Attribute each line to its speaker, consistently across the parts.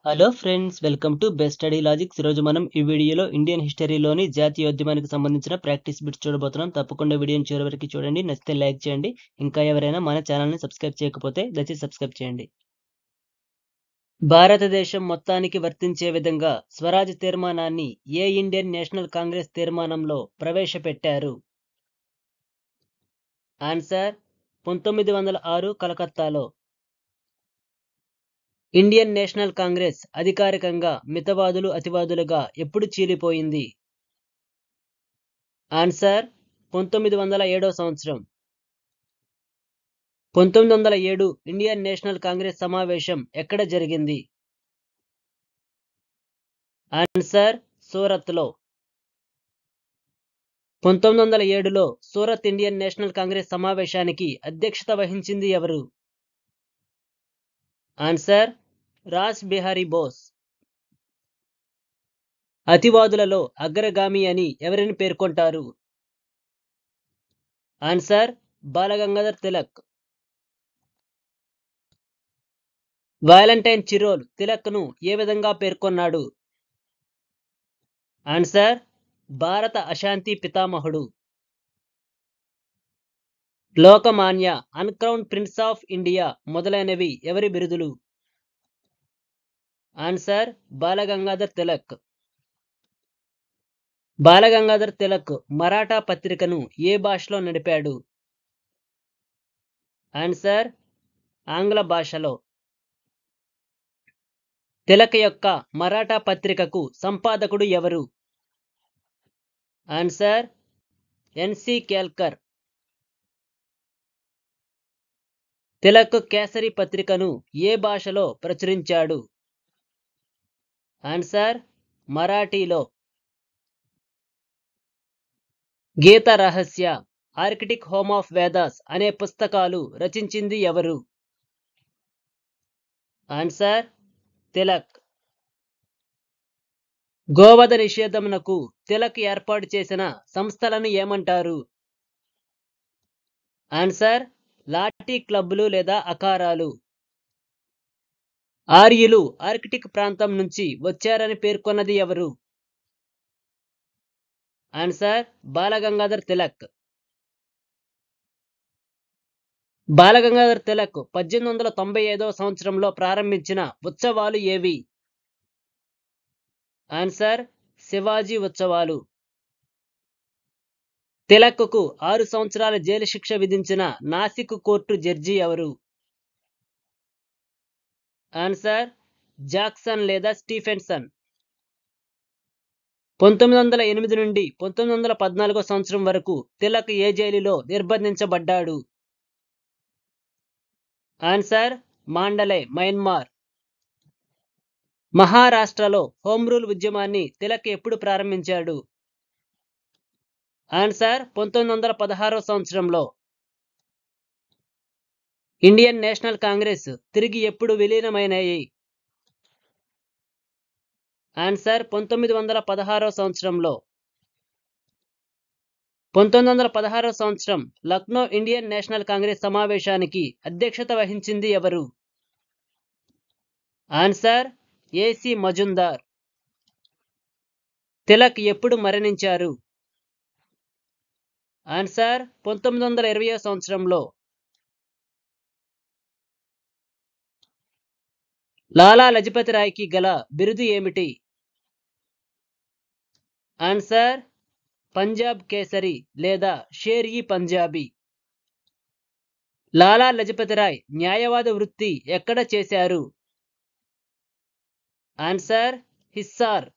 Speaker 1: Hello friends, welcome to best study logics. ఈరోజు మనం ఈ వీడియోలో ఇండియన్ హిస్టరీలోని జాతీయోద్యమానికి సంబంధించిన ప్రాక్టీస్ బిట్స్ చూడబోతున్నాం. తప్పకుండా వీడియోని చివరి వరకు చూడండి. నచ్చితే లైక్ చేయండి. ఇంకా ఎవరైనా మన ఛానల్ని సబ్స్క్రైబ్ చేయకపోతే దయచేసి సబ్స్క్రైబ్ చేయండి. భారతదేశం మొత్తానికి వర్తించే విధంగా స్వరాజ్ తీర్మానాన్ని ఏ ఇండియన్ నేషనల్ కాంగ్రెస్ తీర్మానంలో ప్రవేశపెట్టారు? ఆన్సర్ 1906 కలకత్తాలో. ఇండియన్ నేషనల్ కాంగ్రెస్ అధికారికంగా మితవాదులు అతివాదులుగా ఎప్పుడు చీలిపోయింది? ఆన్సర్ 1907 సంవత్సరం. 1907 ఇండియన్ నేషనల్ కాంగ్రెస్ సమావేశం ఎక్కడ జరిగింది? ఆన్సర్ సూరత్లో. 1907లో సూరత్ ఇండియన్ నేషనల్ కాంగ్రెస్ సమావేశానికి అధ్యక్షత వహించింది ఎవరు? ఆన్సర్ రాస్ బిహారీ బోస్. అతివాదులలో అగ్రగామి అని ఎవరిని పేర్కొంటారు? Answer Balagangadhar Tilak. Valentine Chirol తిలక్ను ఏ విధంగా పేర్కొన్నాడు? ఆన్సర్ భారత అశాంతి పితామహుడు. Lokmanya, uncrown prince of India మొదలైనవి ఎవరి బిరుదులు? ఆన్సర్ బాలగంగాధర్ తిలక్. బాలగంగాధర్ తిలక్ మరాఠా పత్రికను ఏ భాషలో నడిపాడు? ఆన్సర్ ఆంగ్ల భాషలో. తిలక్ యొక్క మరాఠా పత్రికకు సంపాదకుడు ఎవరు? ఆన్సర్ ఎన్సి కేల్కర్. తిలక్ కేసరి పత్రికను ఏ భాషలో ప్రచురించాడు? ఆన్సర్ మరాఠీలో. గీత రహస్య, ఆర్కిటిక్ హోమ్ ఆఫ్ వేదాస్ అనే పుస్తకాలు రచించింది ఎవరు? ఆన్సర్ తిలక్. గోవధ నిషేధమునకు తిలక్ ఏర్పాటు చేసిన సంస్థలను ఏమంటారు? ఆన్సర్ లాఠీ క్లబ్బులు లేదా అఖారాలు. ఆర్యులు ఆర్కిటిక్ ప్రాంతం నుంచి వచ్చారని పేర్కొన్నది ఎవరు? ఆన్సర్ బాలగంగాధర్ తిలక్. బాలగంగాధర్ తిలక్ 1895 సంవత్సరంలో ప్రారంభించిన ఉత్సవాలు ఏవి? ఆన్సర్ శివాజీ ఉత్సవాలు. తిలక్కు 6 సంవత్సరాల జైలు శిక్ష విధించిన నాసిక్ కోర్టు జడ్జి ఎవరు? ఆన్సర్ జాక్సన్ లేదా స్టీఫెన్సన్. 1908 నుండి 1914 సంవత్సరం వరకు తిలక్ ఏ జైలులో నిర్బంధించబడ్డాడు? Answer Mandalay, Myanmar. మహారాష్ట్రలో హోమ్ రూల్ ఉద్యమాన్ని తిలక్ ఎప్పుడు ప్రారంభించాడు? ఆన్సర్ 1916 సంవత్సరంలో. ఇండియన్ నేషనల్ కాంగ్రెస్ తిరిగి ఎప్పుడు విలీనమైనాయి? ఆన్సర్ 1916 సంవత్సరంలో. 1916 సంవత్సరం లక్నో ఇండియన్ నేషనల్ కాంగ్రెస్ సమావేశానికి అధ్యక్షత వహించింది ఎవరు? ఆన్సర్ ఏసి మజుందార్. తిలక్ ఎప్పుడు మరణించారు? ఆన్సర్ 1920 సంవత్సరంలో. లాలా లజపతి రాయ్కి గల బిరుదు ఏమిటి? ఆన్సర్ పంజాబ్ కేసరి లేదా షేర్-ఈ పంజాబీ. లాలా లజపతి రాయ్ న్యాయవాద వృత్తి ఎక్కడ చేశారు? Answer Hissar.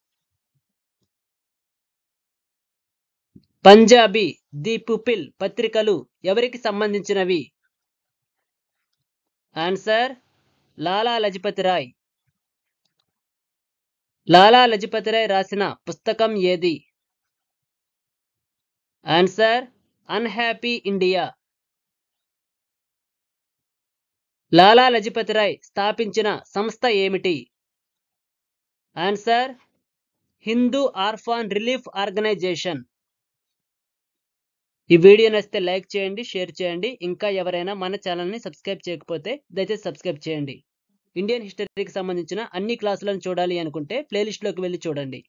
Speaker 1: Punjabi, the people పత్రికలు ఎవరికి సంబంధించినవి? ఆన్సర్ లాలా లజపతి రాయ్. లాలా లజపతి రాయ్ రాసిన పుస్తకం ఏది? Answer unhappy India. Lala Lajpat Rai స్థాపించిన సంస్థ ఏమిటి? Answer Hindu orphan relief organisation. ఈ వీడియో నచ్చితే లైక్ చేయండి, షేర్ చేయండి. ఇంకా ఎవరైనా మన ఛానల్ని సబ్స్క్రైబ్ చేయకపోతే దయచేసి సబ్స్క్రైబ్ చేయండి. ఇండియన్ హిస్టరీకి సంబంధించిన అన్ని క్లాసులను చూడాలి అనుకుంటే ప్లేలిస్ట్‌లోకి వెళ్లి చూడండి.